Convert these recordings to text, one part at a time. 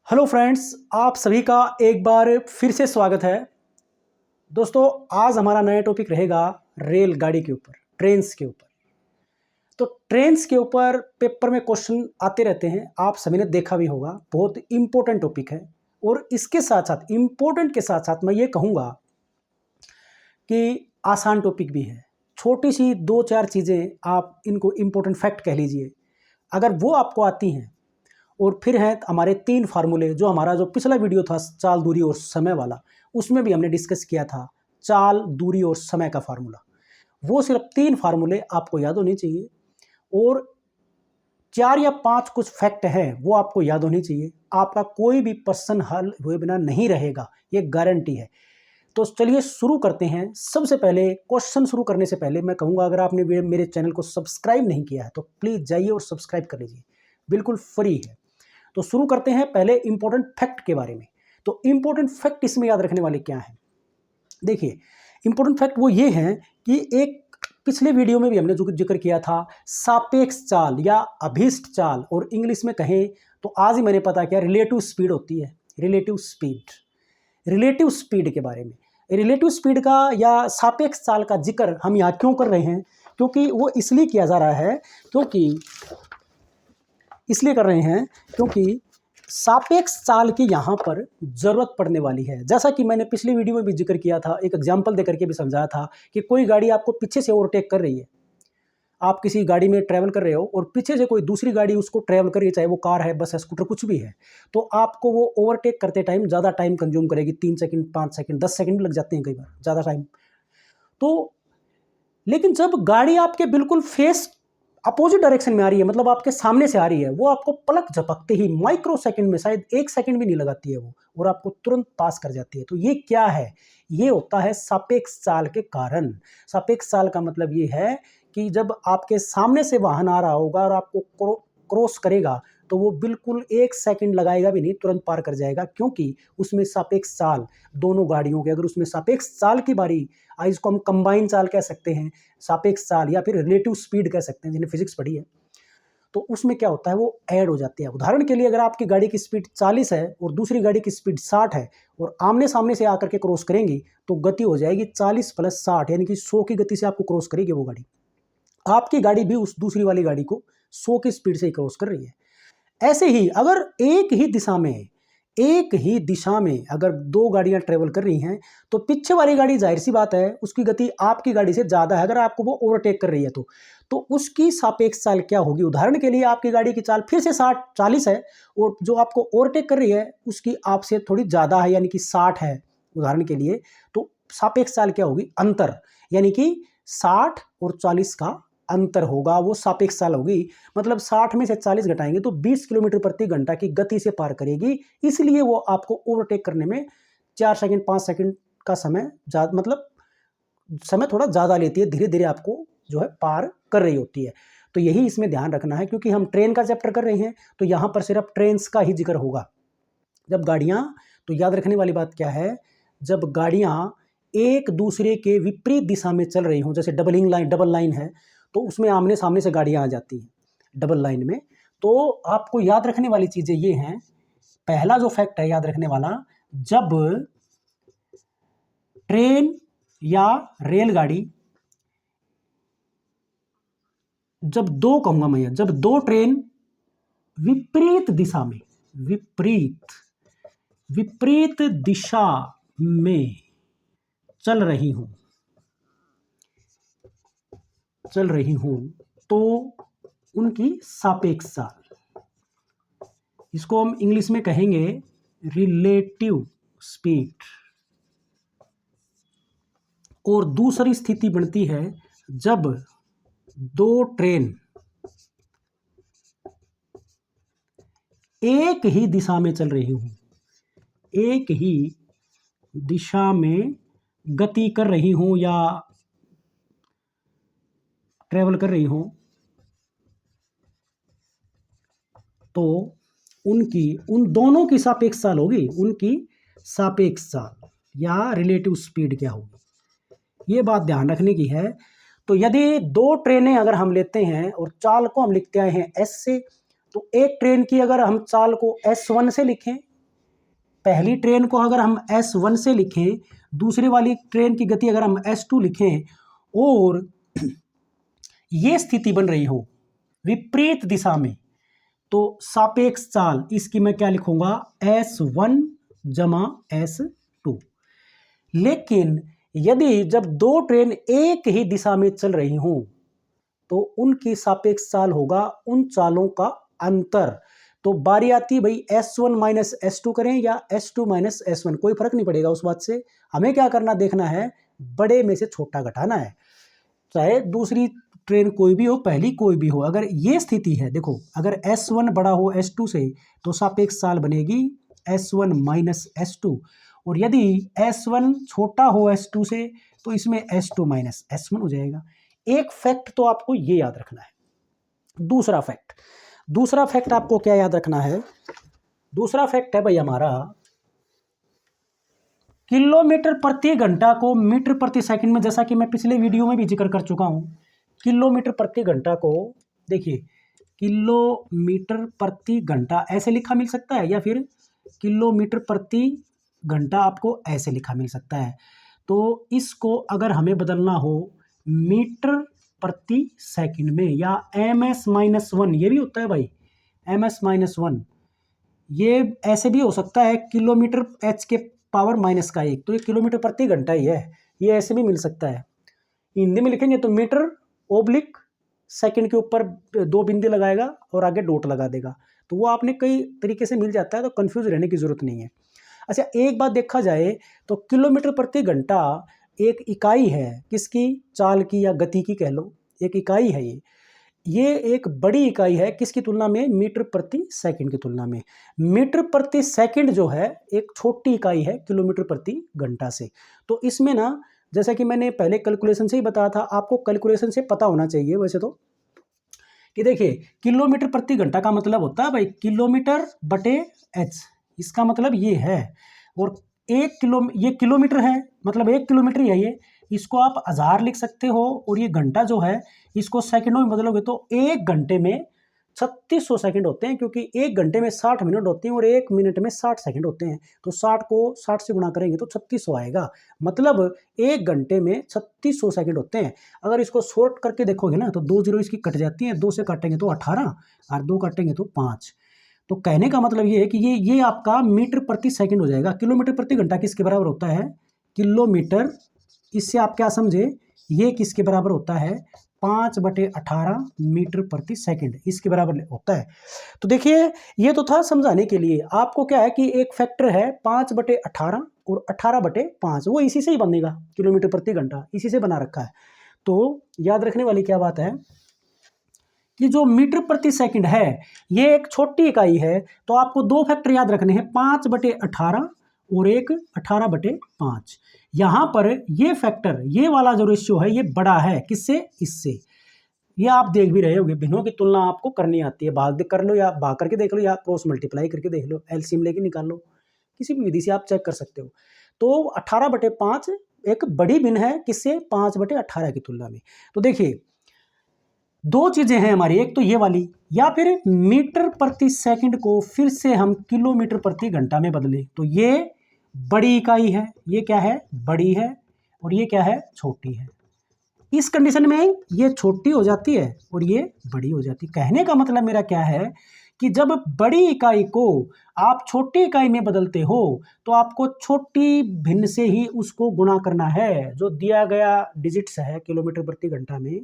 Hello friends, आप सभी का एक बार फिर से स्वागत है। दोस्तों, आज हमारा नया टॉपिक रहेगा रेलगाड़ी के ऊपर, ट्रेन्स के ऊपर। तो ट्रेन्स के ऊपर पेपर में क्वेश्चन आते रहते हैं, आप सभी ने देखा भी होगा। बहुत इंपॉर्टेंट टॉपिक है और इसके साथ साथ इंपॉर्टेंट के साथ साथ मैं ये कहूँगा कि आसान टॉपिक भी है। छोटी सी दो चार चीज़ें आप इनको इंपॉर्टेंट फैक्ट कह लीजिए, अगर वो आपको आती हैं। और फिर हैं हमारे 3 फार्मूले, जो हमारा जो पिछला वीडियो था चाल, दूरी और समय वाला, उसमें भी हमने डिस्कस किया था चाल, दूरी और समय का फार्मूला। वो सिर्फ 3 फार्मूले आपको याद होने चाहिए और 4 या 5 कुछ फैक्ट हैं वो आपको याद होने चाहिए। आपका कोई भी प्रश्न हल हुए बिना नहीं रहेगा, ये गारंटी है। तो चलिए शुरू करते हैं। सबसे पहले क्वेश्चन शुरू करने से पहले मैं कहूँगा, अगर आपने मेरे चैनल को सब्सक्राइब नहीं किया है तो प्लीज़ जाइए और सब्सक्राइब कर लीजिए, बिल्कुल फ्री है। तो शुरू करते हैं पहले इंपॉर्टेंट फैक्ट के बारे में। तो इंपॉर्टेंट फैक्ट इसमें याद रखने वाले क्या हैं? देखिए, इंपॉर्टेंट फैक्ट वो ये हैं कि एक पिछले वीडियो में भी हमने जो जिक्र किया था सापेक्ष चाल या अभीष्ट चाल, और इंग्लिश में कहें तो आज ही मैंने पता किया रिलेटिव स्पीड होती है। रिलेटिव स्पीड के बारे में, रिलेटिव स्पीड का या सापेक्ष चाल का जिक्र हम यहाँ क्यों कर रहे हैं? क्योंकि वो इसलिए किया जा रहा है क्योंकि सापेक्ष चाल की यहाँ पर ज़रूरत पड़ने वाली है। जैसा कि मैंने पिछली वीडियो में भी जिक्र किया था, एक एग्जांपल देकर के भी समझाया था कि कोई गाड़ी आपको पीछे से ओवरटेक कर रही है। आप किसी गाड़ी में ट्रैवल कर रहे हो और पीछे से कोई दूसरी गाड़ी उसको ट्रैवल कर रही है, चाहे वो कार है, बस है, स्कूटर, कुछ भी है, तो आपको वो ओवरटेक करते टाइम ज़्यादा टाइम कंज्यूम करेगी। 3 सेकंड, 5 सेकंड, 10 सेकंड भी लग जाते हैं कई बार, ज़्यादा टाइम। तो लेकिन जब गाड़ी आपके बिल्कुल फेस अपोजिट डायरेक्शन में आ रही है, मतलब आपके सामने से आ रही है, वो आपको पलक झपकते ही माइक्रो सेकंड में, शायद 1 सेकंड भी नहीं लगाती है वो, और आपको तुरंत पास कर जाती है। तो ये क्या है? ये होता है सापेक्ष चाल के कारण। सापेक्ष चाल का मतलब ये है कि जब आपके सामने से वाहन आ रहा होगा और आपको क्रॉस करेगा, तो वो बिल्कुल 1 सेकंड लगाएगा भी नहीं, तुरंत पार कर जाएगा, क्योंकि उसमें सापेक्ष चाल, दोनों गाड़ियों के अगर उसमें सापेक्ष चाल की बारी आई, इसको हम कंबाइन चाल कह सकते हैं, सापेक्ष चाल, या फिर रिलेटिव स्पीड कह सकते हैं, जिन्हें फिजिक्स पढ़ी है। तो उसमें क्या होता है, वो ऐड हो जाती है। उदाहरण के लिए, अगर आपकी गाड़ी की स्पीड 40 है और दूसरी गाड़ी की स्पीड 60 है और आमने सामने से आकर के क्रॉस करेंगी, तो गति हो जाएगी 40 + 60, यानी कि 100 की गति से आपको क्रॉस करेगी वो गाड़ी। आपकी गाड़ी भी उस दूसरी वाली गाड़ी को 100 की स्पीड से ही क्रॉस कर रही है। ऐसे ही अगर एक ही दिशा में अगर 2 गाड़ियां ट्रेवल कर रही हैं, तो पीछे वाली गाड़ी, जाहिर सी बात है, उसकी गति आपकी गाड़ी से ज़्यादा है, अगर आपको वो ओवरटेक कर रही है तो उसकी सापेक्ष चाल क्या होगी? उदाहरण के लिए, आपकी गाड़ी की चाल फिर से 40 है और जो आपको ओवरटेक कर रही है उसकी आपसे थोड़ी ज़्यादा है, यानी कि 60 है उदाहरण के लिए। तो सापेक्ष चाल क्या होगी? अंतर, यानी कि 60 और 40 का अंतर होगा, वो सापेक्ष चाल होगी। मतलब 60 में से 40 घटाएंगे तो 20 किलोमीटर प्रति घंटा की गति से पार करेगी। इसलिए वो आपको ओवरटेक करने में 4 सेकंड, 5 सेकंड का समय मतलब समय थोड़ा ज़्यादा लेती है, धीरे धीरे आपको जो है पार कर रही होती है। तो यही इसमें ध्यान रखना है, क्योंकि हम ट्रेन का चैप्टर कर रहे हैं, तो यहाँ पर सिर्फ ट्रेन्स का ही जिक्र होगा। जब गाड़ियाँ, तो याद रखने वाली बात क्या है, जब गाड़ियाँ एक दूसरे के विपरीत दिशा में चल रही हों, जैसे डबल लाइन है, तो उसमें आमने सामने से गाड़ियाँ आ जाती हैं डबल लाइन में। तो आपको याद रखने वाली चीज़ें ये हैं। पहला जो फैक्ट है याद रखने वाला, जब ट्रेन या रेलगाड़ी, जब दो ट्रेन विपरीत दिशा में, विपरीत दिशा में चल रही हूं तो उनकी सापेक्ष चाल, इसको हम इंग्लिश में कहेंगे रिलेटिव स्पीड। और दूसरी स्थिति बनती है जब 2 ट्रेन एक ही दिशा में चल रही हूं, एक ही दिशा में गति कर रही हूं या ट्रेवल कर रही हूं, तो उन दोनों की सापेक्ष चाल होगी, उनकी सापेक्ष चाल या रिलेटिव स्पीड क्या होगी, ये बात ध्यान रखने की है। तो यदि 2 ट्रेनें अगर हम लेते हैं और चाल को हम लिखते आए हैं S से, तो एक ट्रेन की अगर हम चाल को S1 से लिखें पहली ट्रेन को अगर हम S1 से लिखें, दूसरी वाली ट्रेन की गति अगर हम S2 लिखें और ये स्थिति बन रही हो विपरीत दिशा में, तो सापेक्ष चाल इसकी मैं क्या लिखूंगा, S1 जमा S2। लेकिन यदि जब दो ट्रेन एक ही दिशा में चल रही हों तो उनकी सापेक्ष चाल होगा उन चालों का अंतर। तो बारी आती भाई S1 माइनस S2 करें या S2 माइनस S1, कोई फर्क नहीं पड़ेगा उस बात से। हमें क्या करना, देखना है बड़े में से छोटा घटाना है, चाहे दूसरी ट्रेन कोई भी हो, पहली कोई भी हो। अगर ये स्थिति है, देखो अगर S1 बड़ा हो S2 से तो सापेक्ष चाल बनेगी S1 माइनस S2, और यदि S1 छोटा हो S2 से तो इसमें S2 माइनस S1 हो जाएगा। एक फैक्ट तो आपको ये याद रखना है। दूसरा फैक्ट आपको क्या याद रखना है, दूसरा फैक्ट है भाई हमारा किलोमीटर प्रति घंटा को मीटर प्रति सेकंड में, जैसा कि मैं पिछले वीडियो में भी जिक्र कर चुका हूं। किलोमीटर प्रति घंटा को देखिए, किलोमीटर प्रति घंटा ऐसे लिखा मिल सकता है या फिर किलोमीटर प्रति घंटा आपको ऐसे लिखा मिल सकता है। तो इसको अगर हमें बदलना हो मीटर प्रति सेकंड में या ms-1, ये भी होता है भाई ms-1, ये ऐसे भी हो सकता है किलोमीटर h के पावर -1, तो ये किलोमीटर प्रति घंटा ही है, ये ऐसे भी मिल सकता है। हिंदी में लिखेंगे तो मीटर ओब्लिक सेकंड के ऊपर 2 बिंदु लगाएगा और आगे डॉट लगा देगा, तो वो आपने कई तरीके से मिल जाता है, तो कंफ्यूज रहने की जरूरत नहीं है। अच्छा, एक बात देखा जाए तो किलोमीटर प्रति घंटा एक इकाई है, किसकी, चाल की या गति की कह लो, एक इकाई है ये एक बड़ी इकाई है किसकी तुलना में, मीटर प्रति सेकंड की तुलना में। मीटर प्रति सेकंड जो है एक छोटी इकाई है किलोमीटर प्रति घंटा से। तो इसमें ना, जैसा कि मैंने पहले कैलकुलेशन से ही बताया था, आपको कैलकुलेशन से पता होना चाहिए वैसे तो, कि देखिए किलोमीटर प्रति घंटा का मतलब होता है भाई किलोमीटर बटे h, इसका मतलब ये है। और ये किलोमीटर है, मतलब 1 किलोमीटर ही है ये, इसको आप 1000 लिख सकते हो, और ये घंटा जो है इसको सेकंडों में बदलोगे तो 1 घंटे में 3600 सेकंड होते हैं, क्योंकि 1 घंटे में 60 मिनट होते हैं और 1 मिनट में 60 सेकंड होते हैं। तो 60 को 60 से गुणा करेंगे तो 3600 आएगा, मतलब 1 घंटे में 3600 सेकंड होते हैं। अगर इसको शॉर्ट करके देखोगे ना तो 2 जीरो इसकी कट जाती हैं, 2 से काटेंगे तो 18 और 2 काटेंगे तो 5। तो कहने का मतलब ये है कि ये आपका मीटर प्रति सेकंड हो जाएगा। किलोमीटर प्रति घंटा किसके बराबर होता है, किलोमीटर, इससे आप क्या समझे, ये किसके बराबर होता है, 5/18 मीटर प्रति सेकंड, इसके बराबर होता है। तो देखिए ये तो था समझाने के लिए, आपको क्या है कि एक फैक्टर है 5/18 और 18/5, वो इसी से ही बनेगा, किलोमीटर प्रति घंटा इसी से बना रखा है। तो याद रखने वाली क्या बात है कि जो मीटर प्रति सेकंड है ये एक छोटी इकाई है, तो आपको 2 फैक्टर याद रखने हैं, 5/18 और एक 18/5। यहां पर ये फैक्टर, ये वाला जो रेशियो है ये बड़ा है किससे, इससे। ये आप देख भी रहे होंगे, भिन्नों की तुलना आपको करनी आती है, भाग कर लो या भाग करके देख लो या क्रॉस मल्टीप्लाई करके देख लो, एलसीएम लेके निकाल लो, किसी भी विधि से आप चेक कर सकते हो। तो 18/5 एक बड़ी भिन्न है किससे, 5/18 की तुलना में। तो देखिए 2 चीजें हैं हमारी, एक तो ये वाली, या फिर मीटर प्रति सेकंड को फिर से हम किलोमीटर प्रति घंटा में बदले, तो ये बड़ी इकाई है, ये क्या है, बड़ी है, और ये क्या है, छोटी है। इस कंडीशन में ये छोटी हो जाती है और ये बड़ी हो जाती है। कहने का मतलब मेरा क्या है कि जब बड़ी इकाई को आप छोटी इकाई में बदलते हो तो आपको छोटी भिन्न से ही उसको गुणा करना है, जो दिया गया डिजिट्स है किलोमीटर प्रति घंटा में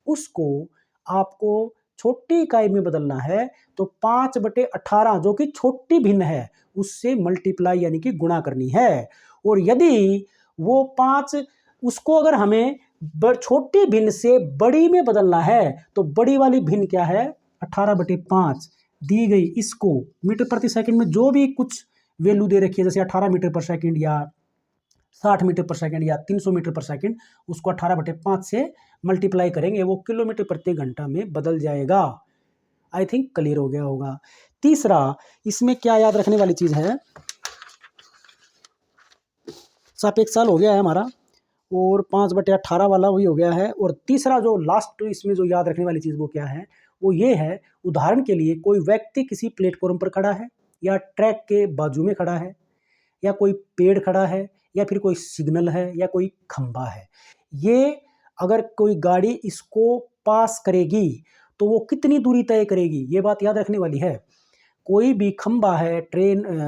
उसको आपको छोटी इकाई में बदलना है, तो 5/18 जो कि छोटी भिन्न है उससे मल्टीप्लाई यानी कि गुणा करनी है। और यदि वो 5 उसको अगर हमें छोटी भिन्न से बड़ी में बदलना है तो बड़ी वाली भिन्न क्या है, 18/5 दी गई, इसको मीटर प्रति सेकंड में जो भी कुछ वैल्यू दे रखी है, जैसे 18 मीटर पर सेकंड या 60 मीटर पर सेकंड या 300 मीटर पर सेकंड, उसको 18/5 से मल्टीप्लाई करेंगे, वो किलोमीटर प्रति घंटा में बदल जाएगा। आई थिंक क्लियर हो गया होगा। तीसरा, इसमें क्या याद रखने वाली चीज है, सापेक्ष चाल हो गया है हमारा, और 5/18 वाला वही हो गया है। और तीसरा जो लास्ट इसमें जो याद रखने वाली चीज वो क्या है, वो ये है, उदाहरण के लिए कोई व्यक्ति किसी प्लेटफॉर्म पर खड़ा है या ट्रैक के बाजू में खड़ा है, या कोई पेड़ खड़ा है या फिर कोई सिग्नल है या कोई खंबा है। ये अगर कोई गाड़ी इसको पास करेगी तो वो कितनी दूरी तय करेगी, ये बात याद रखने वाली है। कोई भी खंबा है,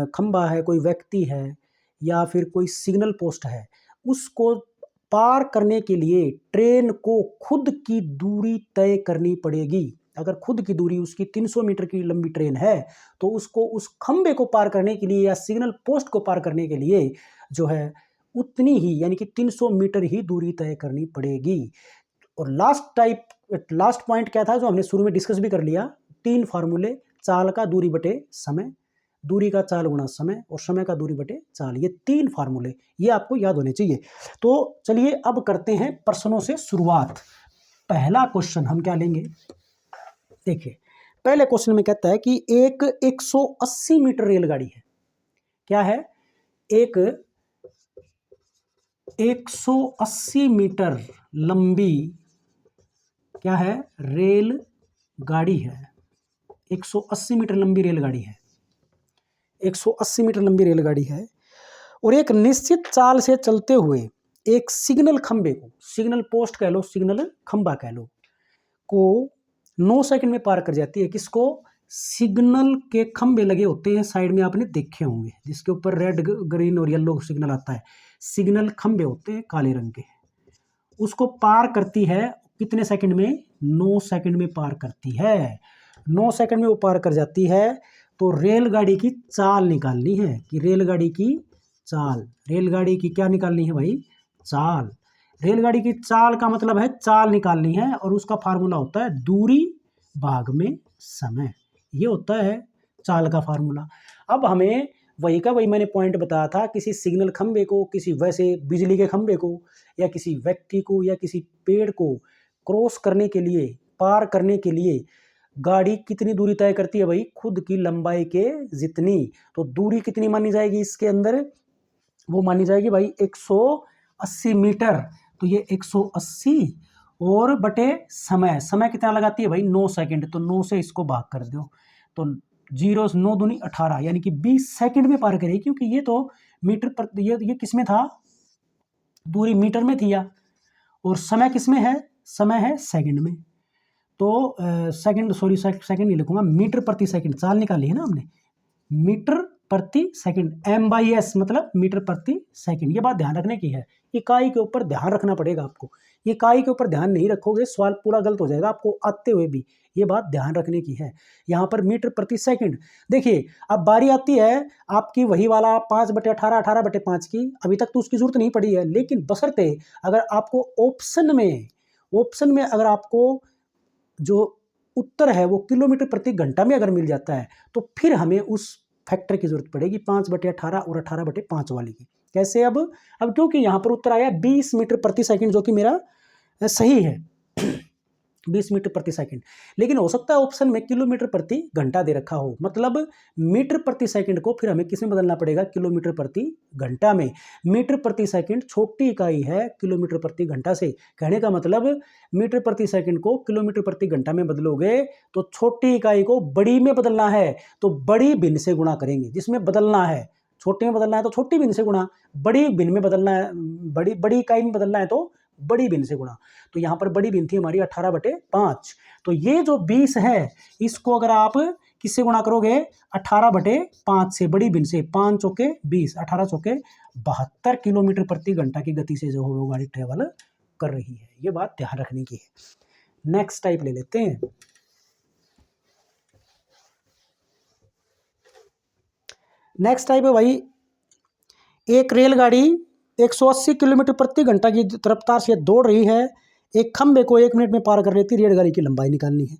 खंबा है, कोई व्यक्ति है या फिर कोई सिग्नल पोस्ट है, उसको पार करने के लिए ट्रेन को खुद की दूरी तय करनी पड़ेगी। अगर खुद की दूरी उसकी 300 मीटर की लंबी ट्रेन है तो उसको उस खंबे को पार करने के लिए या सिग्नल पोस्ट को पार करने के लिए जो है उतनी ही यानी कि 300 मीटर ही दूरी तय करनी पड़ेगी। और लास्ट पॉइंट क्या था जो हमने शुरू में डिस्कस भी कर लिया, 3 फार्मूले, चाल का दूरी बटे समय, दूरी का चाल गुणा समय और समय का दूरी बटे चाल, ये 3 फार्मूले ये आपको याद होने चाहिए। तो चलिए अब करते हैं प्रश्नों से शुरुआत। पहला क्वेश्चन हम क्या लेंगे, देखिए पहले क्वेश्चन में कहता है कि एक 180 मीटर रेलगाड़ी है। क्या है? एक 180 मीटर लंबी क्या है? रेल गाड़ी है। 180 मीटर लंबी रेलगाड़ी है। 180 मीटर लंबी रेलगाड़ी है और एक निश्चित चाल से चलते हुए एक सिग्नल खंबे को, सिग्नल पोस्ट कह लो, सिग्नल खंबा कह लो, को 9 सेकंड में पार कर जाती है। किसको? सिग्नल के खंबे लगे होते हैं साइड में, आपने देखे होंगे, जिसके ऊपर रेड, ग्रीन और येलो सिग्नल आता है। सिग्नल खंबे होते हैं काले रंग के, उसको पार करती है कितने सेकंड में? 9 सेकंड में पार करती है। 9 सेकंड में वो पार कर जाती है। तो रेलगाड़ी की चाल निकालनी है कि रेलगाड़ी की चाल, रेलगाड़ी की क्या निकालनी है भाई? चाल। रेलगाड़ी की चाल का मतलब है चाल निकालनी है और उसका फार्मूला होता है दूरी भाग में समय, ये होता है चाल का फार्मूला। अब हमें वही का वही मैंने पॉइंट बताया था, किसी सिग्नल खंबे को, किसी वैसे बिजली के खंबे को या किसी व्यक्ति को या किसी पेड़ को क्रॉस करने के लिए, पार करने के लिए गाड़ी कितनी दूरी तय करती है भाई? खुद की लंबाई के जितनी। तो दूरी कितनी मानी जाएगी इसके अंदर? वो मानी जाएगी भाई 180 मीटर। तो ये 180 और बटे समय, समय कितना लगाती है भाई? 9 सेकंड। तो 9 से इसको भाग कर दो तो 0 9 दूनी 18 यानी कि 20 सेकंड में पार करेगी, क्योंकि ये तो मीटर पर, ये किस में था? दूरी मीटर में थी या, और समय किस में है? समय है सेकंड में। तो सेकंड, सॉरी सेकंड नहीं लिखूंगा, मीटर प्रति सेकंड चाल निकाली है ना हमने, मीटर प्रति सेकंड, M/S मतलब मीटर प्रति सेकंड। ये बात ध्यान रखने की है, इकाई के ऊपर ध्यान रखना पड़ेगा आपको। इकाई के ऊपर ध्यान नहीं रखोगे सवाल पूरा गलत हो जाएगा आपको आते हुए भी, ये बात ध्यान रखने की है। यहाँ पर मीटर प्रति सेकंड। देखिए अब बारी आती है आपकी वही वाला 5/18 18/5 की। अभी तक तो उसकी जरूरत नहीं पड़ी है, लेकिन बशर्ते अगर आपको ऑप्शन में अगर आपको जो उत्तर है वो किलोमीटर प्रति घंटा में अगर मिल जाता है तो फिर हमें उस फैक्टर की जरूरत पड़ेगी 5/18 और 18/5 वाली की। कैसे? अब क्योंकि यहाँ पर उत्तर आया 20 मीटर प्रति सेकंड, जो कि मेरा सही है 20 मीटर प्रति सेकंड। लेकिन हो सकता है ऑप्शन में किलोमीटर प्रति घंटा दे रखा हो, मतलब मीटर प्रति सेकंड को फिर हमें किस में बदलना पड़ेगा? किलोमीटर प्रति घंटा में। मीटर प्रति सेकंड छोटी इकाई है किलोमीटर प्रति घंटा से। कहने का मतलब मीटर प्रति सेकंड को किलोमीटर प्रति घंटा में बदलोगे तो छोटी इकाई को बड़ी में बदलना है तो बड़ी भिन्न से गुणा करेंगे। जिसमें बदलना है, छोटे में बदलना है तो छोटी भिन्न से गुणा, बड़ी भिन्न में बदलना है, बड़ी इकाई में बदलना है तो बड़ी भिन्न से गुणा। तो यहाँ पर बड़ी भिन्न थी हमारी 18/5। तो ये जो 20 है इसको अगर आप किससे गुणा करोगे? 18/5 से, बड़ी भिन्न से। 5 चौके 20, 18 चौके 72 किलोमीटर प्रति घंटा की गति से जो वो गाड़ी ट्रेवल कर रही है। ये बात ध्यान रखने की है। नेक्स्ट टाइप ले लेते हैं। नेक्स्ट टाइप है भाई, एक रेलगाड़ी 180 किलोमीटर प्रति घंटा की रफ्तार से दौड़ रही है। एक खंबे को 1 मिनट में पार कर लेती है। रेलगाड़ी की लंबाई निकालनी है।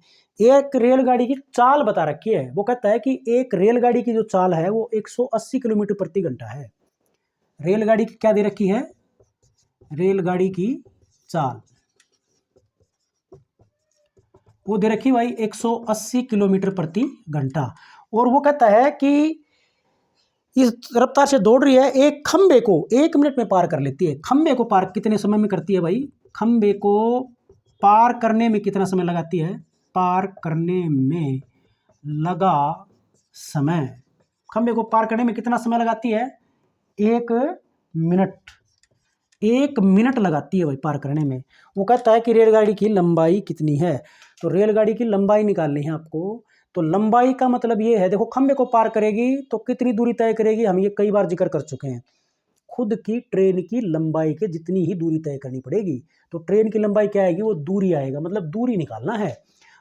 एक रेलगाड़ी की चाल बता रखी है। वो कहता है कि एक रेलगाड़ी की जो चाल है वो 180 किलोमीटर प्रति घंटा है। रेलगाड़ी की क्या दे रखी है? रेलगाड़ी की चाल वो दे रखी भाई 180 किलोमीटर प्रति घंटा। और वो कहता है कि इस रफ्तार से दौड़ रही है, एक खंबे को 1 मिनट में पार कर लेती है। खंबे को पार कितने समय में करती है भाई? खंबे को पार करने में कितना समय लगाती है? पार करने में लगा समय, खंबे को पार करने में कितना समय लगाती है? 1 मिनट, 1 मिनट लगाती है भाई पार करने में। वो कहता है कि रेलगाड़ी की लंबाई कितनी है, तो रेलगाड़ी की लंबाई निकालनी है आपको। तो लंबाई का मतलब ये है, देखो खंबे को पार करेगी तो कितनी दूरी तय करेगी, हम ये कई बार जिक्र कर चुके हैं। खुद की ट्रेन की लंबाई के जितनी ही दूरी तय करनी पड़ेगी। तो ट्रेन की लंबाई क्या आएगी, वो दूरी आएगा, मतलब दूरी निकालना है।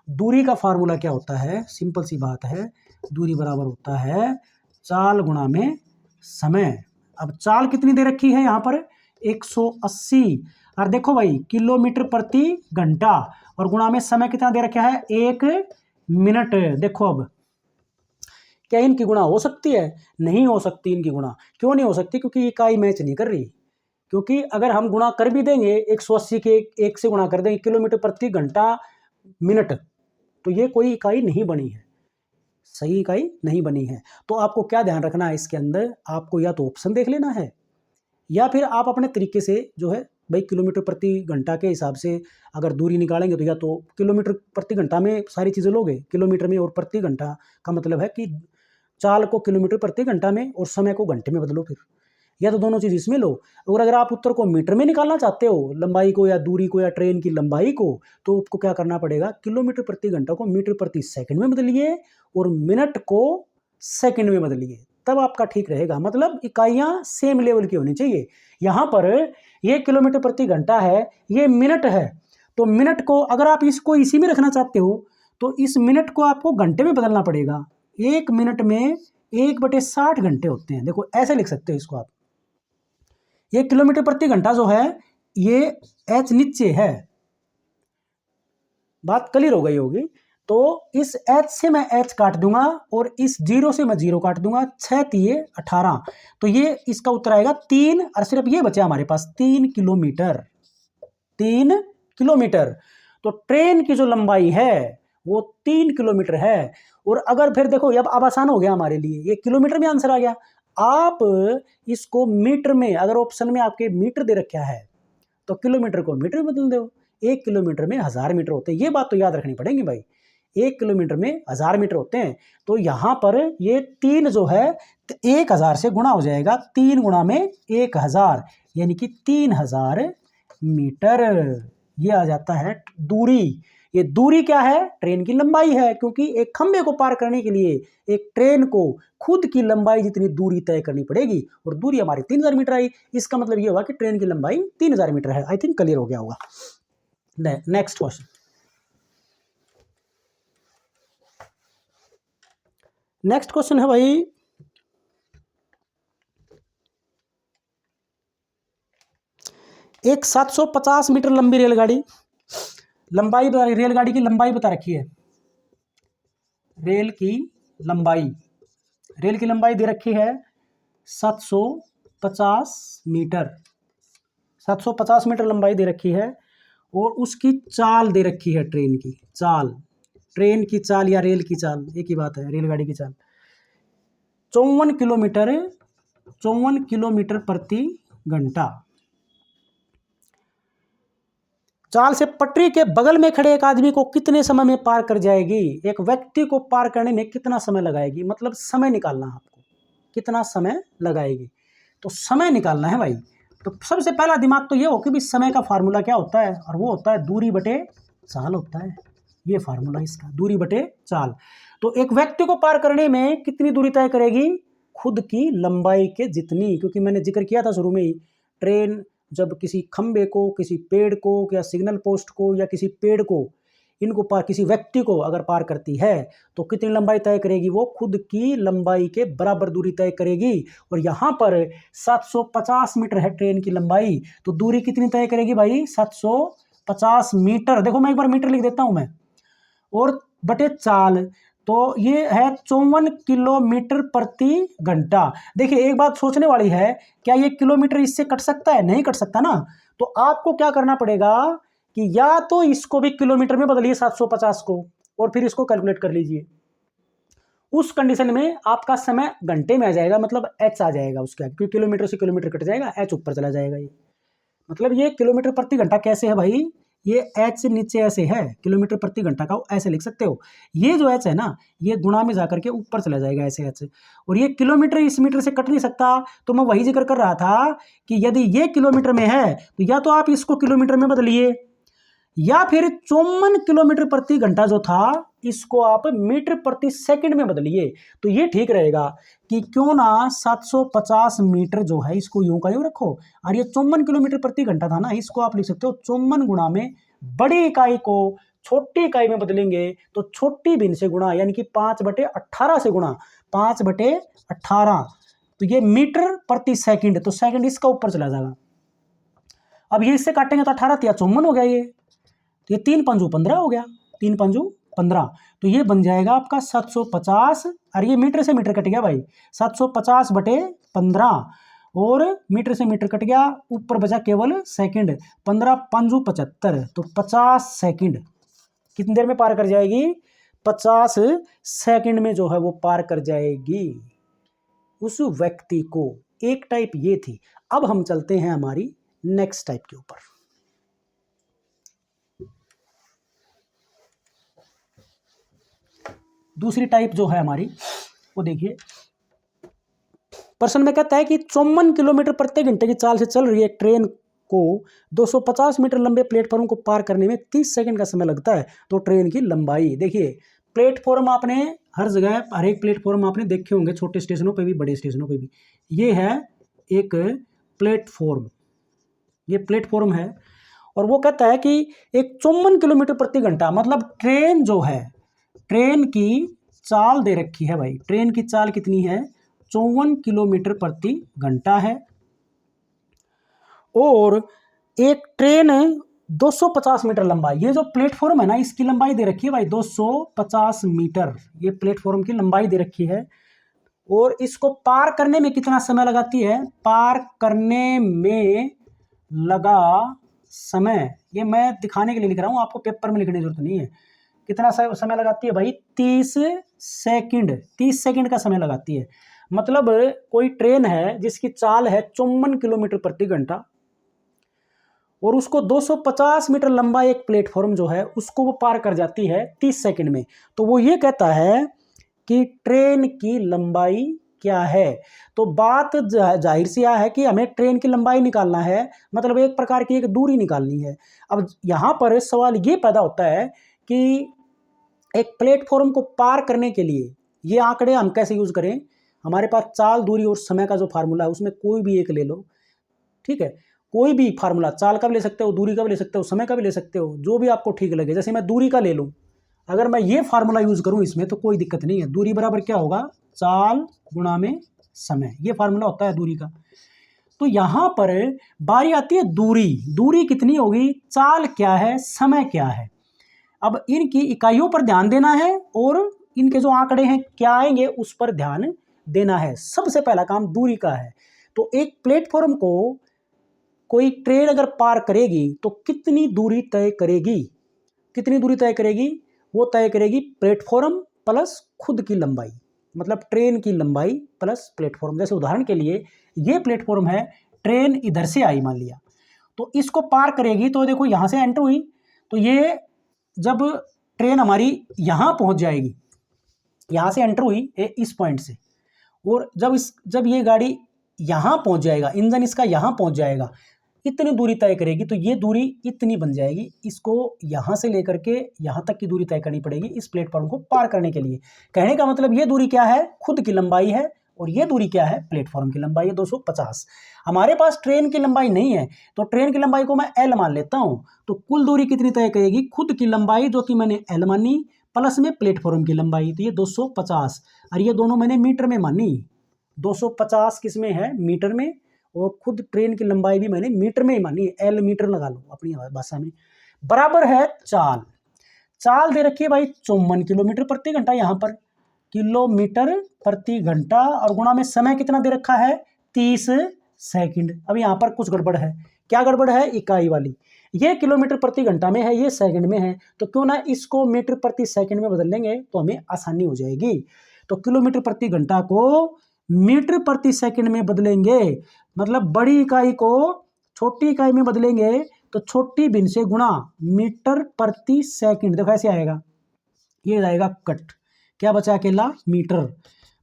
दूरी का फार्मूला क्या होता है, सिंपल सी बात है, दूरी बराबर होता है चाल गुणा में समय। अब चाल कितनी दे रखी है यहाँ पर, 180, और देखो भाई किलोमीटर प्रति घंटा, और गुणा में समय कितना दे रखा है, 1 मिनट। देखो अब क्या इनकी गुणा हो सकती है, नहीं हो सकती इनकी गुणा। क्यों नहीं हो सकती, क्योंकि इकाई मैच नहीं कर रही। क्योंकि अगर हम गुणा कर भी देंगे 180 के 1 से गुणा कर देंगे किलोमीटर प्रति घंटा मिनट, तो ये कोई इकाई नहीं बनी है, सही इकाई नहीं बनी है। तो आपको क्या ध्यान रखना है इसके अंदर, आपको या तो ऑप्शन देख लेना है, या फिर आप अपने तरीके से जो है भाई किलोमीटर प्रति घंटा के हिसाब से अगर दूरी निकालेंगे तो या तो किलोमीटर प्रति घंटा में सारी चीज़ें लोगे, किलोमीटर में, और प्रति घंटा का मतलब है कि चाल को किलोमीटर प्रति घंटा में और समय को घंटे में बदलो, फिर या तो दोनों चीज़ इसमें लो। और अगर आप उत्तर को मीटर में निकालना चाहते हो, लंबाई को या दूरी को या ट्रेन की लंबाई को, तो आपको क्या करना पड़ेगा, किलोमीटर प्रति घंटा को मीटर प्रति सेकंड में बदलिए और मिनट को सेकंड में बदलिए, तब आपका ठीक रहेगा। मतलब इकाइयाँ सेम लेवल की होनी चाहिए। यहाँ पर ये किलोमीटर प्रति घंटा है, ये मिनट है, तो मिनट को अगर आप इसको इसी में रखना चाहते हो तो इस मिनट को आपको घंटे में बदलना पड़ेगा। 1 मिनट में 1/60 घंटे होते हैं। देखो ऐसे लिख सकते हो इसको आप, ये किलोमीटर प्रति घंटा जो है ये एच नीचे है, बात क्लियर हो गई होगी। तो इस एच से मैं एच काट दूंगा और इस 0 से मैं 0 काट दूंगा, 6 तिये 18, तो ये इसका उत्तर आएगा 3, और सिर्फ ये बचा हमारे पास 3 किलोमीटर, 3 किलोमीटर। तो ट्रेन की जो लंबाई है वो 3 किलोमीटर है। और अगर फिर देखो अब आसान हो गया हमारे लिए, ये किलोमीटर में आंसर आ गया। आप इसको मीटर में, अगर ऑप्शन में आपके मीटर दे रखा है तो किलोमीटर को मीटर में बदल दो। 1 किलोमीटर में 1000 मीटर होते हैं, ये बात तो याद रखनी पड़ेगी भाई, 1 किलोमीटर में 1000 मीटर होते हैं। तो यहाँ पर ये 3 जो है 1000 से गुणा हो जाएगा, 3 गुणा में 1000 यानी कि 3000 मीटर, ये आ जाता है दूरी। ये दूरी क्या है, ट्रेन की लंबाई है, क्योंकि एक खंबे को पार करने के लिए एक ट्रेन को खुद की लंबाई जितनी दूरी तय करनी पड़ेगी, और दूरी हमारी 3000 मीटर आई। इसका मतलब ये हुआ कि ट्रेन की लंबाई 3000 मीटर है। आई थिंक क्लियर हो गया होगा। नेक्स्ट क्वेश्चन, नेक्स्ट क्वेश्चन है भाई, एक 750 मीटर लंबी रेलगाड़ी, लंबाई रेलगाड़ी की लंबाई बता रखी है, रेल की लंबाई दे रखी है 750 मीटर, 750 मीटर लंबाई दे रखी है, और उसकी चाल दे रखी है, ट्रेन की चाल, ट्रेन की चाल या रेल की चाल एक ही बात है, रेलगाड़ी की चाल 54 किलोमीटर प्रति घंटा। चाल से पटरी के बगल में खड़े एक आदमी को कितने समय में पार कर जाएगी, एक व्यक्ति को पार करने में कितना समय लगाएगी, मतलब समय निकालना है आपको, कितना समय लगाएगी, तो समय निकालना है भाई। तो सबसे पहला दिमाग तो ये हो कि भी समय का फार्मूला क्या होता है, और वो होता है दूरी बटे चाल होता है, ये फार्मूला इसका, दूरी बटे चाल। तो एक व्यक्ति को पार करने में कितनी दूरी तय करेगी, खुद की लंबाई के जितनी, क्योंकि मैंने जिक्र किया था शुरू में ही, ट्रेन जब किसी खंबे को, किसी पेड़ को, या सिग्नल पोस्ट को, या किसी पेड़ को, इनको पार, किसी व्यक्ति को अगर पार करती है तो कितनी लंबाई तय करेगी, वो खुद की लंबाई के बराबर दूरी तय करेगी। और यहाँ पर 750 मीटर है ट्रेन की लंबाई, तो दूरी कितनी तय करेगी भाई, 750 मीटर। देखो मैं एक बार मीटर लिख देता हूँ मैं, और बटे चाल, तो ये है 54 किलोमीटर प्रति घंटा। देखिए एक बात सोचने वाली है, क्या ये किलोमीटर इससे कट सकता है, नहीं कट सकता ना। तो आपको क्या करना पड़ेगा कि या तो इसको भी किलोमीटर में बदलिए 750 को, और फिर इसको कैलकुलेट कर लीजिए। उस कंडीशन में आपका समय घंटे में आ जाएगा, मतलब एच आ जाएगा उसका, क्योंकि किलोमीटर से किलोमीटर कट जाएगा, एच ऊपर चला जाएगा। ये मतलब ये किलोमीटर प्रति घंटा कैसे है भाई, ये h नीचे ऐसे है, किलोमीटर प्रति घंटा का ऐसे लिख सकते हो। ये जो h है ना, ये गुणा में जाकर के ऊपर चला जाएगा ऐसे h, और ये किलोमीटर इस मीटर से कट नहीं सकता। तो मैं वही जिक्र कर रहा था कि यदि ये किलोमीटर में है तो या तो आप इसको किलोमीटर में बदलिए, या फिर 54 किलोमीटर प्रति घंटा जो था इसको आप मीटर प्रति सेकंड में बदलिए। तो ये ठीक रहेगा कि क्यों ना 750 मीटर जो है इसको यूं का यूं रखो, और ये 54 किलोमीटर प्रति घंटा था ना, इसको आप लिख सकते हो 54 गुणा में बड़ी इकाई को छोटी इकाई में बदलेंगे तो छोटी भिन्न से गुणा, यानी कि 5/18 से गुणा, 5/18, तो ये मीटर प्रति सेकंड, तो सेकंड इसका ऊपर चला जाएगा। अब ये इससे काटेंगे तो 18 या 54 हो गया, ये 3 पंजू 15 हो गया, 3 पंजू 15, तो ये बन जाएगा आपका 750, और ये मीटर से मीटर कट गया भाई, 750/15, और मीटर से मीटर कट गया, ऊपर बचा केवल सेकंड, 15 पंजू 75, तो 50 सेकंड कितनी देर में पार कर जाएगी, 50 सेकंड में जो है वो पार कर जाएगी उस व्यक्ति को। एक टाइप ये थी। अब हम चलते हैं हमारी नेक्स्ट टाइप के ऊपर। दूसरी टाइप जो है हमारी वो देखिए, प्रश्न में कहता है कि 54 किलोमीटर प्रति घंटे की चाल से चल रही एक ट्रेन को 250 मीटर लंबे प्लेटफॉर्म को पार करने में 30 सेकंड का समय लगता है, तो ट्रेन की लंबाई। देखिए प्लेटफॉर्म आपने हर जगह, हर एक प्लेटफॉर्म आपने देखे होंगे, छोटे स्टेशनों पे भी बड़े स्टेशनों पे भी। ये है एक प्लेटफॉर्म, ये प्लेटफॉर्म है, और वो कहता है कि एक 54 किलोमीटर प्रति घंटा, मतलब ट्रेन जो है, ट्रेन की चाल दे रखी है भाई, ट्रेन की चाल कितनी है, 54 किलोमीटर प्रति घंटा है, और एक ट्रेन 250 मीटर लंबा, ये जो प्लेटफॉर्म है ना इसकी लंबाई दे रखी है भाई 250 मीटर, ये प्लेटफॉर्म की लंबाई दे रखी है, और इसको पार करने में कितना समय लगाती है, पार करने में लगा समय, ये मैं दिखाने के लिए लिख रहा हूं, आपको पेपर में लिखने की जरूरत नहीं है। कितना समय लगाती है भाई, 30 सेकंड, 30 सेकंड का समय लगाती है। मतलब कोई ट्रेन है जिसकी चाल है 54 किलोमीटर प्रति घंटा, और उसको 250 मीटर लंबा एक प्लेटफॉर्म जो है उसको वो पार कर जाती है 30 सेकंड में। तो वो ये कहता है कि ट्रेन की लंबाई क्या है। तो बात जाहिर सी है कि हमें ट्रेन की लंबाई निकालना है, मतलब एक प्रकार की एक दूरी निकालनी है। अब यहाँ पर सवाल ये पैदा होता है कि एक प्लेटफॉर्म को पार करने के लिए ये आंकड़े हम कैसे यूज करें। हमारे पास चाल, दूरी और समय का जो फार्मूला है उसमें कोई भी एक ले लो, ठीक है, कोई भी फार्मूला, चाल का भी ले सकते हो, दूरी का भी ले सकते हो, समय का भी ले सकते हो, जो भी आपको ठीक लगे। जैसे मैं दूरी का ले लूं, अगर मैं ये फार्मूला यूज करूं इसमें तो कोई दिक्कत नहीं है। दूरी बराबर क्या होगा, चाल गुणा में समय, ये फार्मूला होता है दूरी का। तो यहां पर बारी आती है दूरी, दूरी कितनी होगी, चाल क्या है, समय क्या है। अब इनकी इकाइयों पर ध्यान देना है और इनके जो आंकड़े हैं क्या आएंगे उस पर ध्यान देना है। सबसे पहला काम दूरी का है। तो एक प्लेटफॉर्म को कोई ट्रेन अगर पार करेगी तो कितनी दूरी तय करेगी, कितनी दूरी तय करेगी, वो तय करेगी प्लेटफॉर्म प्लस खुद की लंबाई, मतलब ट्रेन की लंबाई प्लस प्लेटफॉर्म। जैसे उदाहरण के लिए ये प्लेटफॉर्म है, ट्रेन इधर से आई मान लिया, तो इसको पार करेगी, तो देखो यहाँ से एंटर हुई, तो ये जब ट्रेन हमारी यहाँ पहुँच जाएगी, यहाँ से एंटर हुई इस पॉइंट से, और जब ये गाड़ी यहाँ पहुँच जाएगा, इंजन इसका यहाँ पहुँच जाएगा, इतनी दूरी तय करेगी, तो ये दूरी इतनी बन जाएगी। इसको यहाँ से लेकर के यहाँ तक की दूरी तय करनी पड़ेगी इस प्लेटफॉर्म को पार करने के लिए। कहने का मतलब ये दूरी क्या है, खुद की लंबाई है, और ये दूरी क्या है, प्लेटफॉर्म की लंबाई है 250। हमारे पास ट्रेन की लंबाई नहीं है, तो ट्रेन की लंबाई को मैं L मान लेता हूँ। तो कुल दूरी कितनी तय करेगी, खुद की लंबाई जो कि मैंने L मानी प्लस में प्लेटफॉर्म की लंबाई, तो ये 250, और ये दोनों मैंने मीटर में मानी। 250 किस में है, मीटर में, और खुद ट्रेन की लंबाई भी मैंने मीटर में ही मानी, L मीटर लगा लो अपनी भाषा में, बराबर है चाल। चाल दे रखी है भाई 54 किलोमीटर प्रति घंटा, यहाँ पर किलोमीटर प्रति घंटा, और गुणा में समय कितना दे रखा है, 30 सेकंड। अब यहाँ पर कुछ गड़बड़ है, क्या गड़बड़ है, इकाई वाली, ये किलोमीटर प्रति घंटा में है, ये सेकंड में है, तो क्यों ना इसको मीटर प्रति सेकंड में बदल लेंगे तो हमें आसानी हो जाएगी। तो किलोमीटर प्रति घंटा को मीटर प्रति सेकंड में बदलेंगे, मतलब बड़ी इकाई को छोटी इकाई में बदलेंगे तो छोटी भिन्न से गुणा मीटर प्रति सेकंड, देखो ऐसे आएगा, ये जाएगा कट, क्या बचा अकेला मीटर,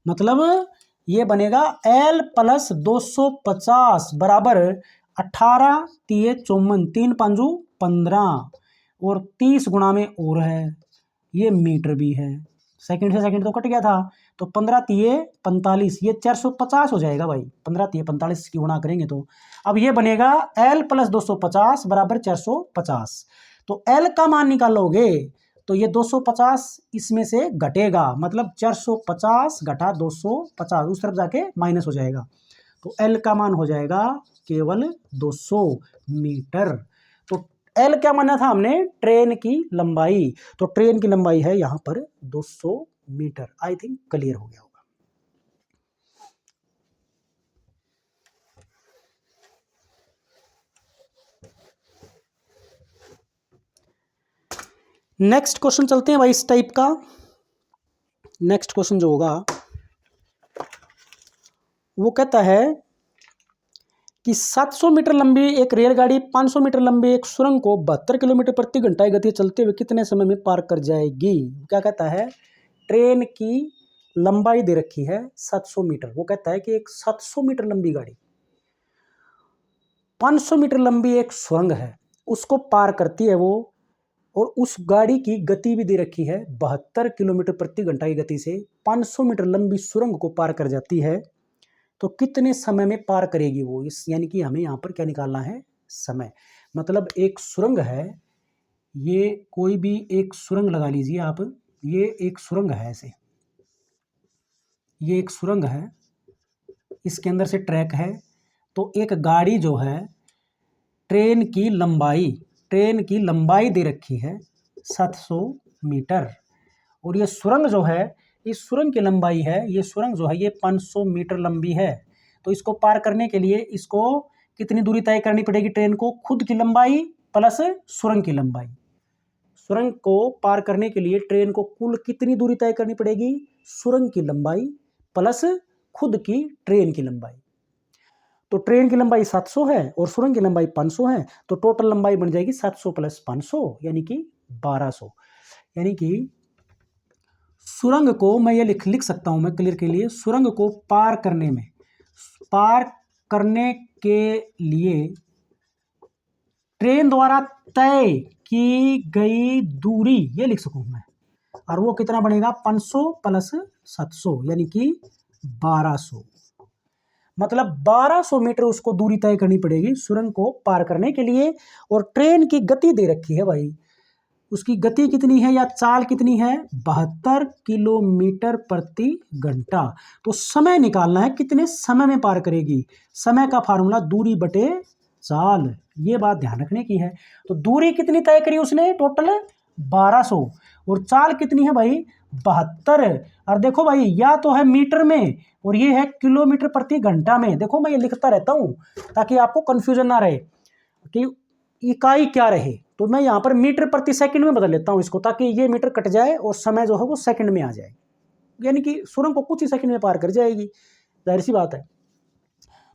मतलब ये बनेगा L प्लस 250 बराबर 18 तिये 54, 3 5 15 और 30 गुणा में और है, ये मीटर भी है, सेकंड से सेकंड तो कट गया था, तो 15 तिये 45, ये 450 हो जाएगा भाई, 15 तिये 45 की गुणा करेंगे तो अब ये बनेगा L प्लस 250 बराबर 450। तो L का मान निकालोगे तो ये 250 इसमें से घटेगा, मतलब 450 घटा 250 उस तरफ जाके माइनस हो जाएगा, तो L का मान हो जाएगा केवल 200 मीटर। तो L क्या माना था हमने, ट्रेन की लंबाई, तो ट्रेन की लंबाई है यहां पर 200 मीटर। आई थिंक क्लियर हो गया होगा। नेक्स्ट क्वेश्चन चलते हैं भाई इस टाइप का। नेक्स्ट क्वेश्चन जो होगा वो कहता है कि 700 मीटर लंबी एक रेलगाड़ी 500 मीटर लंबी एक सुरंग को 72 किलोमीटर प्रति घंटा की गति चलते हुए कितने समय में पार कर जाएगी। क्या कहता है, ट्रेन की लंबाई दे रखी है 700 मीटर, वो कहता है कि एक 700 मीटर लंबी गाड़ी 500 मीटर लंबी एक सुरंग है उसको पार करती है वो, और उस गाड़ी की गति भी दे रखी है 72 किलोमीटर प्रति घंटा की गति से 500 मीटर लंबी सुरंग को पार कर जाती है, तो कितने समय में पार करेगी वो, इस यानी कि हमें यहाँ पर क्या निकालना है, समय। मतलब एक सुरंग है, ये कोई भी एक सुरंग लगा लीजिए आप, ये एक सुरंग है ऐसे, ये एक सुरंग है, इसके अंदर से ट्रैक है, तो एक गाड़ी जो है ट्रेन की लंबाई दे रखी है 700 मीटर, और ये सुरंग जो है, इस सुरंग की लंबाई है, ये सुरंग जो है ये 500 मीटर लंबी है, तो इसको पार करने के लिए इसको कितनी दूरी तय करनी पड़ेगी ट्रेन को, खुद की लंबाई प्लस सुरंग की लंबाई। सुरंग को पार करने के लिए ट्रेन को कुल कितनी दूरी तय करनी पड़ेगी, सुरंग की लंबाई प्लस खुद की ट्रेन की लंबाई। तो ट्रेन की लंबाई 700 है और सुरंग की लंबाई 500 है, तो टोटल लंबाई बन जाएगी 700 प्लस 500 यानी कि 1200। यानी कि सुरंग को मैं ये लिख सकता हूं, मैं क्लियर के लिए, सुरंग को पार करने के लिए ट्रेन द्वारा तय की गई दूरी ये लिख सकूं मैं, और वो कितना बनेगा 500 प्लस 700 यानी कि 1200, मतलब 1200 मीटर उसको दूरी तय करनी पड़ेगी सुरंग को पार करने के लिए। और ट्रेन की गति दे रखी है भाई, उसकी गति कितनी है या चाल कितनी है, 72 किलोमीटर प्रति घंटा। तो समय निकालना है कितने समय में पार करेगी, समय का फार्मूला दूरी बटे चाल, ये बात ध्यान रखने की है। तो दूरी कितनी तय करी उसने, टोटल 1200, और चाल कितनी है भाई 72, और देखो भाई या तो है मीटर में और ये है किलोमीटर प्रति घंटा में। देखो मैं ये लिखता रहता हूं ताकि आपको कंफ्यूजन ना रहे कि इकाई क्या रहे, तो मैं यहाँ पर मीटर प्रति सेकंड में बदल लेता हूँ इसको, ताकि ये मीटर कट जाए और समय जो है वो सेकंड में आ जाए, यानी कि सुरंग को कुछ ही सेकंड में पार कर जाएगी, जाहिर सी बात है।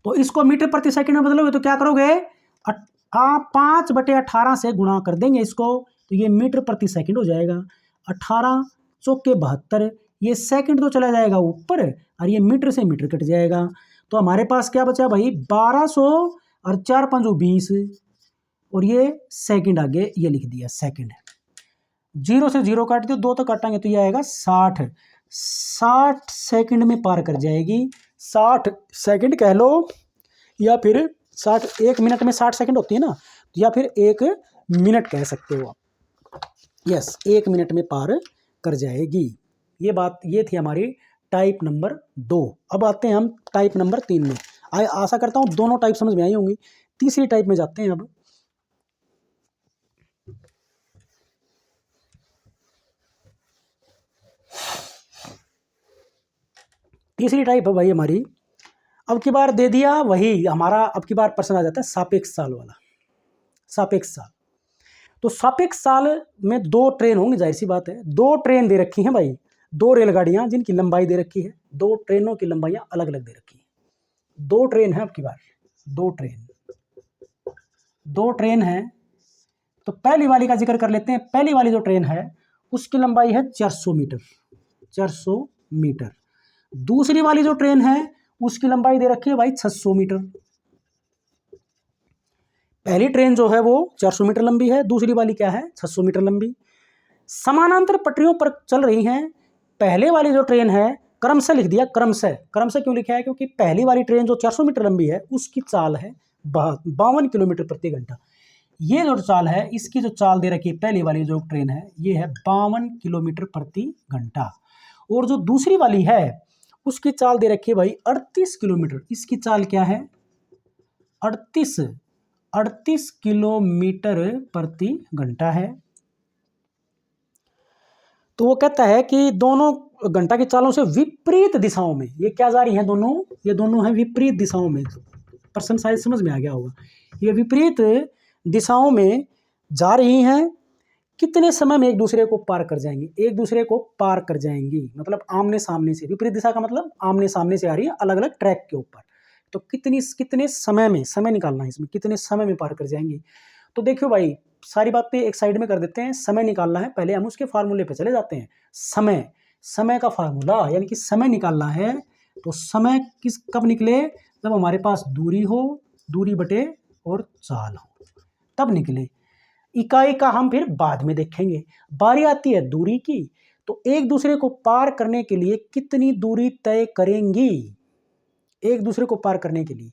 तो इसको मीटर प्रति सेकंड में बदलोगे तो क्या करोगे, 5/18 से गुणा कर देंगे इसको, तो ये मीटर प्रति सेकंड हो जाएगा। 18 चौके 72, ये सेकंड तो चला जाएगा ऊपर और ये मीटर से मीटर कट जाएगा, तो हमारे पास क्या बचा भाई 1200 और 4 5 20, और ये सेकंड आगे ये लिख दिया सेकंड, 0 से 0 काट दो, 2 तो काटेंगे तो ये आएगा 60 सेकंड में पार कर जाएगी। 60 सेकंड कह लो या फिर 60, 1 मिनट में 60 सेकंड होती है ना, या फिर 1 मिनट कह सकते हो आप, यस 1 मिनट में पार कर जाएगी। ये बात ये थी हमारी टाइप नंबर 2। अब आते हैं हम टाइप नंबर 3 में। आशा करता हूँ दोनों टाइप समझ में आई होंगी। तीसरी टाइप में जाते हैं अब। तीसरी टाइप है भाई हमारी, अब की बार दे दिया वही हमारा, अब की बार प्रश्न आ जाता है सापेक्ष साल वाला। सापेक्ष साल, तो सापेक्ष साल में 2 ट्रेन होंगी, जाहिर सी बात है, 2 ट्रेन दे रखी हैं भाई, 2 रेलगाड़ियां जिनकी लंबाई दे रखी है, 2 ट्रेनों की लंबाइयां अलग अलग दे रखी है। 2 ट्रेन है अब की बार, 2 ट्रेन है, तो पहली वाली का जिक्र कर लेते हैं। पहली वाली जो ट्रेन है उसकी लंबाई है 400 मीटर, 400 मीटर। दूसरी वाली जो ट्रेन है उसकी लंबाई दे रखी है भाई 600 मीटर। पहली ट्रेन जो है वो 400 मीटर लंबी है, दूसरी वाली क्या है 600 मीटर लंबी। समानांतर पटरियों पर चल रही हैं। पहले वाली जो ट्रेन है क्रमशः लिख दिया, क्रमशः। क्रमशः क्यों लिखा है? क्योंकि पहली वाली ट्रेन जो 400 मीटर लंबी है उसकी चाल है 52 किलोमीटर प्रति घंटा। ये जो चाल है, इसकी जो चाल दे रखी है पहली वाली जो ट्रेन है ये है 52 किलोमीटर प्रति घंटा। और जो दूसरी वाली है उसकी चाल दे रखी है भाई 38 किलोमीटर। इसकी चाल क्या है? 38 किलोमीटर प्रति घंटा है। तो वो कहता है कि दोनों घंटा की चालों से विपरीत दिशाओं में ये क्या जा रही हैं दोनों? ये दोनों हैं विपरीत दिशाओं में। पर्सन शायद समझ में आ गया होगा। ये विपरीत दिशाओं में जा रही हैं। कितने समय में एक दूसरे को पार कर जाएंगी? एक दूसरे को पार कर जाएंगी मतलब आमने सामने से। विपरीत दिशा का मतलब आमने सामने से आ रही है अलग अलग ट्रैक के ऊपर। तो कितने समय में, समय निकालना है इसमें, कितने समय में पार कर जाएंगी। तो देखियो भाई, सारी बातें एक साइड में कर देते हैं। समय निकालना है, पहले हम उसके फार्मूले पे चले जाते हैं। समय का फार्मूला यानी कि समय निकालना है। तो समय कब निकले? जब हमारे पास दूरी हो, दूरी बटे और चाल हो, तब निकले। इकाई का हम फिर बाद में देखेंगे। बारी आती है दूरी की। तो एक दूसरे को पार करने के लिए कितनी दूरी तय करेंगी? एक दूसरे को पार करने के लिए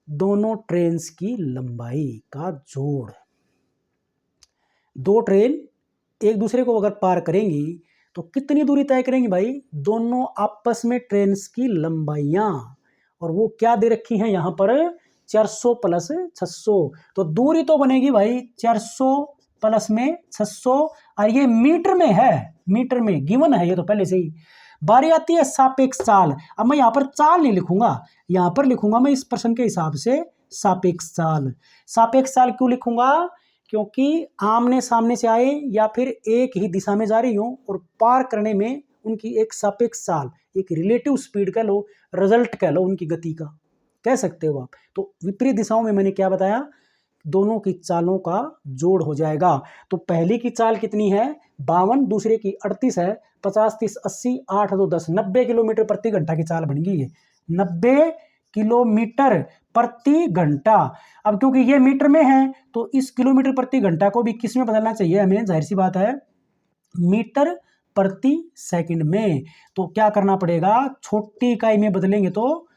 दोनों ट्रेन्स की लंबाई का जोड़। दो ट्रेन एक दूसरे को अगर पार करेंगी तो कितनी दूरी तय करेंगी भाई? दोनों आपस में ट्रेन्स की लंबाइयां। और वो क्या दे रखी हैं यहां पर? 400 प्लस 600। तो दूरी तो बनेगी भाई 400 प्लस में 600। और ये मीटर में है, मीटर में गिवन है ये तो पहले से ही। बारी आती है सापेक्ष चाल। अब मैं यहाँ पर चाल नहीं लिखूंगा, यहाँ पर लिखूंगा मैं इस प्रश्न के हिसाब से सापेक्ष चाल। सापेक्ष चाल क्यों लिखूंगा? क्योंकि आमने सामने से आए या फिर एक ही दिशा में जा रही हो और पार करने में उनकी एक सापेक्ष चाल, एक रिलेटिव स्पीड कह लो, रिजल्ट कह लो उनकी गति का, कह सकते हो आप। तो विपरीत दिशाओं में मैंने क्या बताया? दोनों की चालों का जोड़ हो जाएगा। तो पहली की चाल कितनी है? 52, दूसरे की 38 है। 50, 30, 80, 8, 2, 10, 90 किलोमीटर प्रति घंटा की चाल बन गई है। 90 किलोमीटर प्रति घंटा। अब क्योंकि ये मीटर में है तो इस किलोमीटर प्रति घंटा को भी किस में बदलना चाहिए हमें? जाहिर सी बात है मीटर प्रति सेकंड में। तो क्या करना पड़ेगा? छोटी इकाई में बदलेंगे तो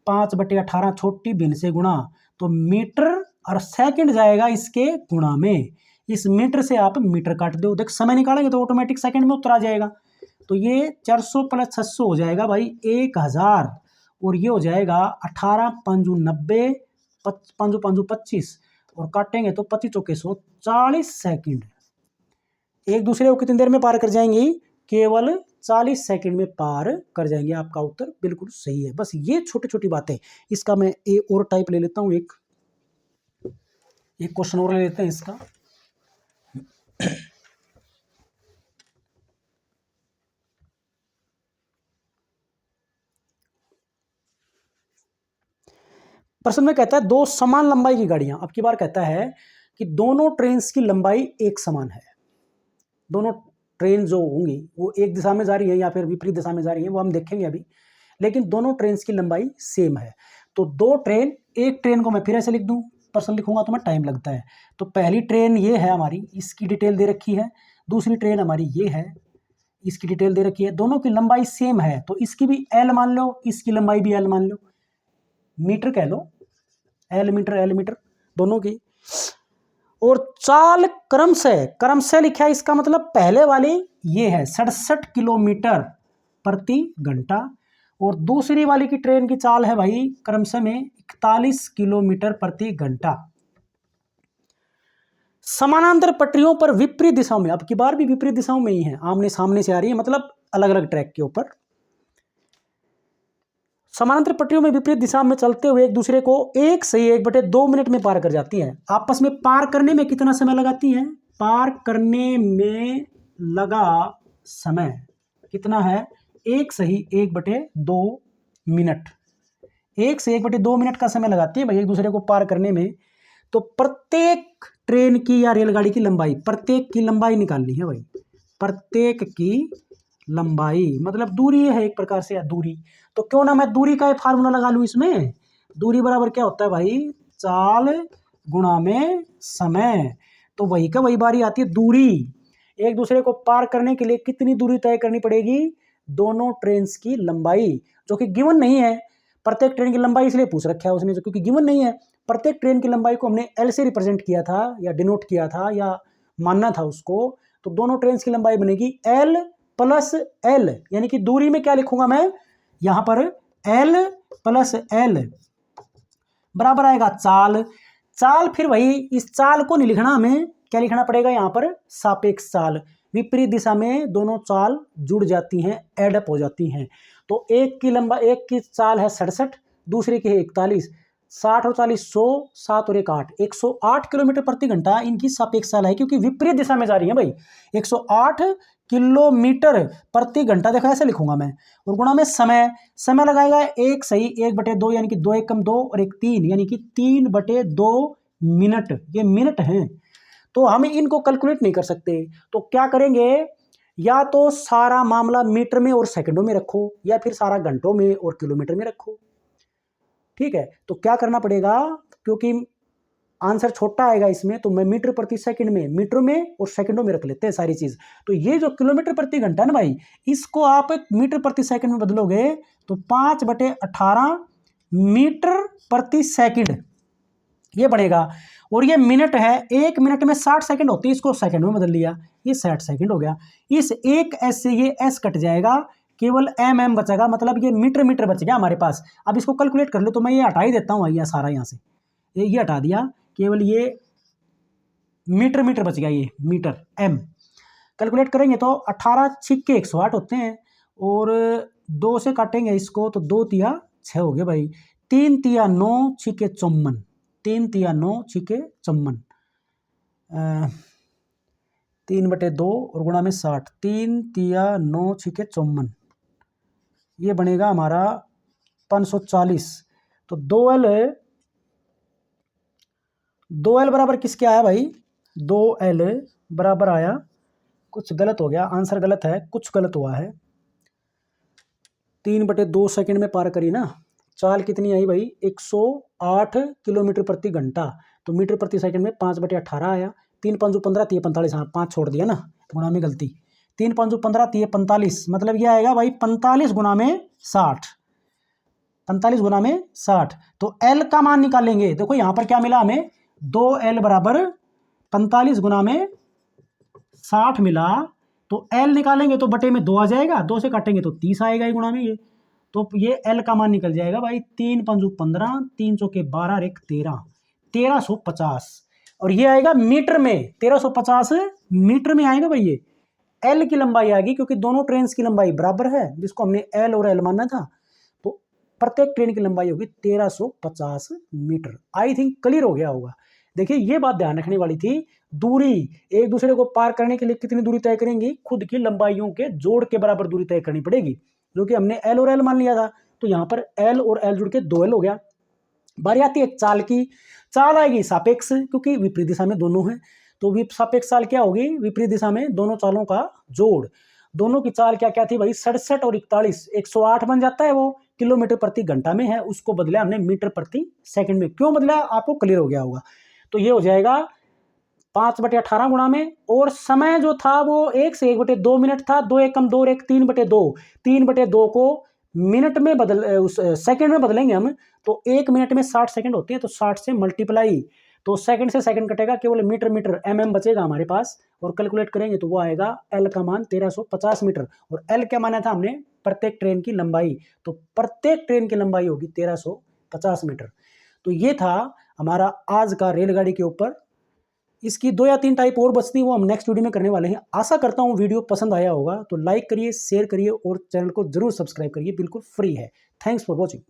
5/18 छोटी भिन्न से गुणा, तो मीटर और सेकंड जाएगा इसके गुणा में। इस मीटर से आप मीटर काट दो, देख समय निकालेंगे तो ऑटोमेटिक सेकंड में उत्तर आ जाएगा। तो ये 400 प्लस 600 हो जाएगा भाई 1000। और ये हो जाएगा 18 5 90, 5 5 25 और काटेंगे तो 25 चौके 100, 40 सेकंड। एक दूसरे को कितनी देर में पार कर जाएंगी? केवल 40 सेकंड में पार कर जाएंगे। आपका उत्तर बिल्कुल सही है। बस ये छोटी छोटी बातें। इसका मैं और टाइप ले लेता हूं, एक क्वेश्चन और ले लेते हैं इसका। प्रश्न में कहता है दो समान लंबाई की गाड़ियां। अब की बार कहता है कि दोनों ट्रेन्स की लंबाई एक समान है। दोनों ट्रेन जो होंगी वो एक दिशा में जा रही है या फिर विपरीत दिशा में जा रही है, वो हम देखेंगे अभी। लेकिन दोनों ट्रेन्स की लंबाई सेम है। तो दो ट्रेन, एक ट्रेन को मैं फिर ऐसे लिख दूं, प्रश्न लिखूंगा तो मैं टाइम लगता है। तो पहली ट्रेन ये है हमारी, इसकी डिटेल दे रखी है। दूसरी ट्रेन हमारी ये है, इसकी डिटेल दे रखी है। दोनों की लंबाई सेम है तो इसकी भी एल मान लो, इसकी लंबाई भी एल मान लो, मीटर कह लो, एल मीटर दोनों की। और चाल क्रमशः लिखा है, इसका मतलब पहले वाली ये है 67 किलोमीटर प्रति घंटा और दूसरी वाली की ट्रेन की चाल है भाई क्रमशः में 41 किलोमीटर प्रति घंटा। समानांतर पटरियों पर विपरीत दिशाओं में, अब की बार भी विपरीत दिशाओं में ही है, आमने सामने से आ रही है, मतलब अलग अलग ट्रैक के ऊपर। समानांतर पटरियों में विपरीत दिशा में चलते हुए एक दूसरे को 1/2 मिनट में पार कर जाती हैं। आपस में पार करने में कितना समय लगाती हैं? पार करने में लगा समय कितना है? 1/2 मिनट। 1/2 मिनट का समय लगाती है भाई एक दूसरे को पार करने में। तो प्रत्येक ट्रेन की या रेलगाड़ी की लंबाई, प्रत्येक की लंबाई निकालनी है भाई, प्रत्येक की लंबाई मतलब दूरी है एक प्रकार से, या दूरी। तो क्यों ना मैं दूरी का फार्मूला लगा लूँ इसमें। दूरी बराबर क्या होता है भाई, चाल गुणा में समय। तो वही का वही बारी आती है दूरी। एक दूसरे को पार करने के लिए कितनी दूरी तय करनी पड़ेगी, दोनों ट्रेन की लंबाई, जो कि गिवन नहीं है। प्रत्येक ट्रेन की लंबाई इसलिए पूछ रखा है उसने, जो क्योंकि गिवन नहीं है। प्रत्येक ट्रेन की लंबाई को हमने एल से रिप्रेजेंट किया था या डिनोट किया था या मानना था उसको। तो दोनों ट्रेन की लंबाई बनेगी एल प्लस एल, यानी कि दूरी में क्या लिखूंगा मैं यहां पर, एल प्लस एल बराबर आएगा चाल। चाल फिर वही, इस चाल को नहीं लिखना हमें, क्या लिखना पड़ेगा यहाँ पर, सापेक्ष चाल। विपरीत दिशा में दोनों चाल जुड़ जाती हैं, एडअप हो जाती हैं। तो एक की चाल है 67, दूसरे की है 41, 60 और 40 100, 7 और 1 8, 108 किलोमीटर प्रति घंटा इनकी सापेक्ष चाल है, क्योंकि विपरीत दिशा में जा रही है भाई। 108 किलोमीटर प्रति घंटा, देखो ऐसे लिखूंगा मैं। और गुणा में समय, समय लगाएगा एक सही 1/2, यानी कि 2 एकम 2 और 1 3, यानी कि 3/2 मिनट, ये मिनट हैं। तो हम इनको कैलकुलेट नहीं कर सकते, तो क्या करेंगे, या तो सारा मामला मीटर में और सेकंडों में रखो, या फिर सारा घंटों में और किलोमीटर में रखो। ठीक है, तो क्या करना पड़ेगा, क्योंकि आंसर छोटा आएगा इसमें, तो मैं मीटर प्रति सेकंड में, मीटर में और सेकंडों में रख लेते हैं सारी चीज। तो ये जो किलोमीटर प्रति घंटा ना भाई, इसको आप मीटर प्रति सेकंड में बदलोगे तो 5/18 मीटर प्रति सेकंड ये बढ़ेगा। और ये मिनट है, 1 मिनट में 60 सेकंड होती है, इसको सेकंड में बदल लिया, ये 60 सेकंड हो गया। इस एक एस से ये एस कट जाएगा, केवल एम बचेगा, मतलब ये मीटर मीटर बच गया हमारे पास। अब इसको कैलकुलेट कर लो, तो मैं ये हटा ही देता हूँ भैया सारा, यहाँ से ये हटा दिया, केवल ये मीटर मीटर बच गया, ये मीटर एम। कैलकुलेट करेंगे तो 18 छिक्के 108 होते हैं, और 2 से काटेंगे इसको तो 2 तिया 6 हो गए भाई, 3 तिया 9 छिक्के 54, 3 तिया 9 छिक्के 54, 3/2 और गुणा में 60, 3 तिया 9 छिक्के 54, ये बनेगा हमारा 540। तो 2L बराबर किसके आया भाई, 2L बराबर आया, कुछ गलत हो गया, आंसर गलत है, कुछ गलत हुआ है। 3/2 सेकंड में पार करी ना। चाल कितनी आई भाई, 108 किलोमीटर प्रति घंटा। तो मीटर प्रति सेकंड में 5/18 आया। 3 5 15 3 45, हाँ 5 छोड़ दिया ना, गुणा में गलती। 3 5 15 3 45, मतलब ये आएगा भाई 45 गुणा में 60, 45 गुणा में 60। तो L का मान निकालेंगे, देखो यहाँ पर क्या मिला हमें, 2L बराबर 45 गुणा में 60 मिला। तो L निकालेंगे तो बटे में 2 आ जाएगा, 2 से काटेंगे तो 30 आएगा गुणा में ये। तो ये L का मान निकल जाएगा भाई 3 5 15, 3 चौके 12 और 1 13, 1350। और ये आएगा मीटर में, 1350 मीटर में आएगा भाई ये। L की लंबाई आएगी, क्योंकि दोनों ट्रेन की लंबाई बराबर है, जिसको हमने L और L माना था। तो प्रत्येक ट्रेन की लंबाई होगी 1350 मीटर। आई थिंक क्लियर हो गया होगा। देखिए ये बात ध्यान रखने वाली थी, दूरी एक दूसरे को पार करने के लिए कितनी दूरी तय करेंगी, खुद की लंबाइयों के जोड़ के बराबर दूरी तय करनी पड़ेगी, जो कि हमने L और L मान लिया था। तो यहाँ पर L और L जुड़ के 2L हो गया। बारी आती है चाल की। चाल आएगी सापेक्ष, क्योंकि विपरीत दिशा में दोनों है। तो सापेक्ष चाल क्या होगी, विपरीत दिशा में दोनों चालों का जोड़। दोनों की चाल क्या क्या थी भाई, 67 और 41, 108 बन जाता है, वो किलोमीटर प्रति घंटा में है, उसको बदला हमने मीटर प्रति सेकंड में। क्यों बदला आपको क्लियर हो गया होगा। तो ये हो जाएगा 5/18 गुणा में, और समय जो था वो 1 से 1/2 मिनट था, 2 एकम 2 और 1 3/2, 3/2 को मिनट में उस सेकंड में बदलेंगे हम। तो 1 मिनट में 60 सेकंड होते हैं, तो 60 से मल्टीप्लाई, तो सेकंड से सेकंड कटेगा, केवल मीटर मीटर mm बचेगा हमारे पास। और कैलकुलेट करेंगे तो वो आएगा L का मान 1350 मीटर। और L क्या माना था हमने, प्रत्येक ट्रेन की लंबाई। तो प्रत्येक ट्रेन की लंबाई होगी 1350 मीटर। तो ये था हमारा आज का रेलगाड़ी के ऊपर। इसकी 2 या 3 टाइप और बचती है, वो हम नेक्स्ट वीडियो में करने वाले हैं। आशा करता हूँ वीडियो पसंद आया होगा, तो लाइक करिए, शेयर करिए और चैनल को जरूर सब्सक्राइब करिए, बिल्कुल फ्री है। Thanks for watching.